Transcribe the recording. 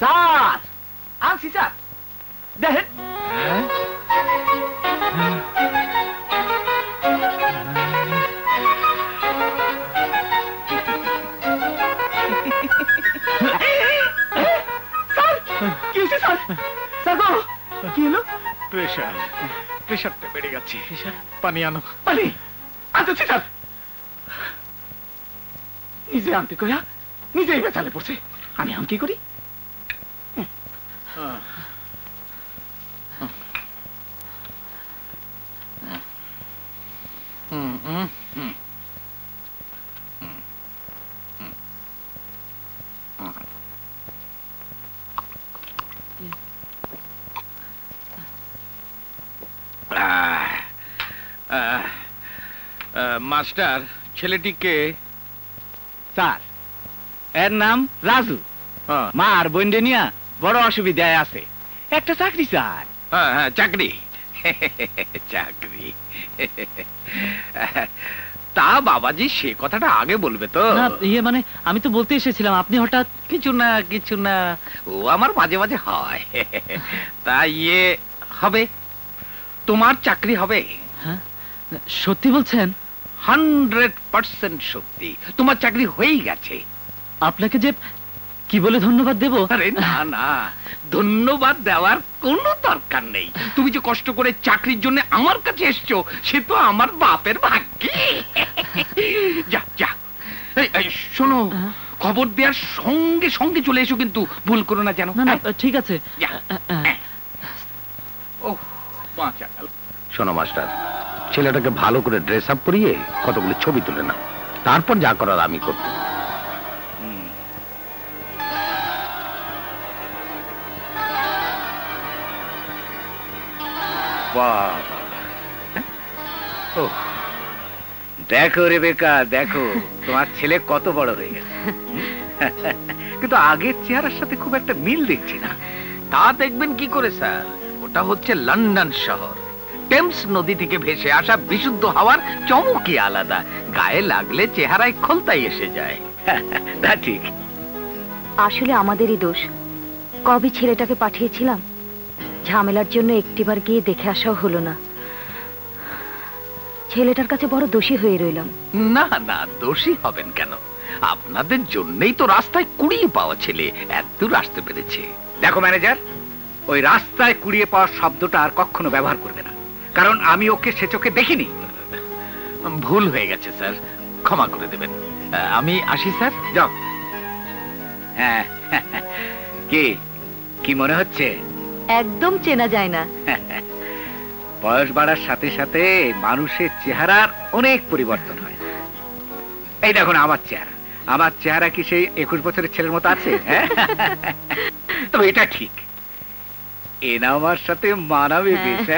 Sir আনছি sir, দেখেন। কি হয়েছে স্যার? স্যার কি হলো? প্রেশারটা বেড়ে গেছে। পানি আনো। পানি আনতেছি স্যার। নিজে আনতে কয়া নিজেই বেচালে পড়ছে। আমি এখন কি করি? মাস্টার, ছেলেটিকে? স্যার, এর নাম রাজু। মা আর বোনডে নিয়া বড় অসুবিধায় আছে, একটা চাকরি চায়। হ্যাঁ, চাকরি। চাকরি। তা বাবাজি সে কথাটা আগে বলবে তো। ইয়ে মানে আমি তো বলতে এসেছিলাম, আপনি হঠাৎ। কিছু না, ও আমার মাঝে মাঝে হয়। তা ইয়ে হবে, তোমার চাকরি হবে। হ্যাঁ, সত্যি বলছেন? 100% সত্যি, তোমার চাকরি হয়েই গেছে। আপনাকে যে কি বলে ধন্যবাদ দেব? আরে না না, ধন্যবাদ দেওয়ার কোনো দরকার নেই। তুমি যে কষ্ট করে চাকরির জন্য আমার কাছে এসছো, সে তো আমার বাপের ভাগ্যে। যা যা, এই শোনো, খবর দেওয়ার সঙ্গে সঙ্গে চলে এসো, কিন্তু ভুল করো না যেন। না, ঠিক আছে। শোনো মাস্টার, ছেলেটাকে ভালো করে ড্রেস আপ করিয়ে কতগুলো ছবি তুলে না, তারপর যা করার আমি করব। দেখো রেবেকা, দেখো তোমার ছেলে কত বড় হয়ে গেছে। কিন্তু আগের চেহারার সাথে খুব একটা মিল দেখছি না। তা দেখবেন কি করে স্যার, ওটা হচ্ছে লন্ডন শহর। টেমস নদী থেকে ভেসে আসা বিশুদ্ধ হাওয়ার চমকই আলাদা, গায়ে লাগলে চেহারায় খোলতাই এসে যায়। তা ঠিক। আসলে আমাদেরই দোষ, কবে ছেলেটাকে পাঠিয়েছিলাম, ঝামেলার জন্য একটিবার গিয়ে দেখে আসাও হলো না। ছেলেটার কাছে বড় দোষী হয়ে রইলাম। না না, দোষী হবেন কেন? আপনাদের জন্যই তো রাস্তায় কুড়িয়ে পাওয়া ছেলে এত আসতে পেরেছে। দেখো ম্যানেজার, ওই রাস্তায় কুড়িয়ে পাওয়ার শব্দটা আর কখনো ব্যবহার করবে না, কারণ আমি ওকে সে চোখে দেখিনি। ভুল হয়ে গেছে স্যার, ক্ষমা করে দেবেন। আমি আসি স্যার। যাও। হ্যাঁ, কি মনে হচ্ছে? একদম চেনা যায় না। বয়স বাড়ার সাথে সাথে মানুষের চেহারার অনেক পরিবর্তন হয়। এই দেখুন আমার চেহারা কি সেই 21 বছরের ছেলের মতো আছে? তবে এটা ঠিক, এনা আমার সাথে মানাবে বেশ।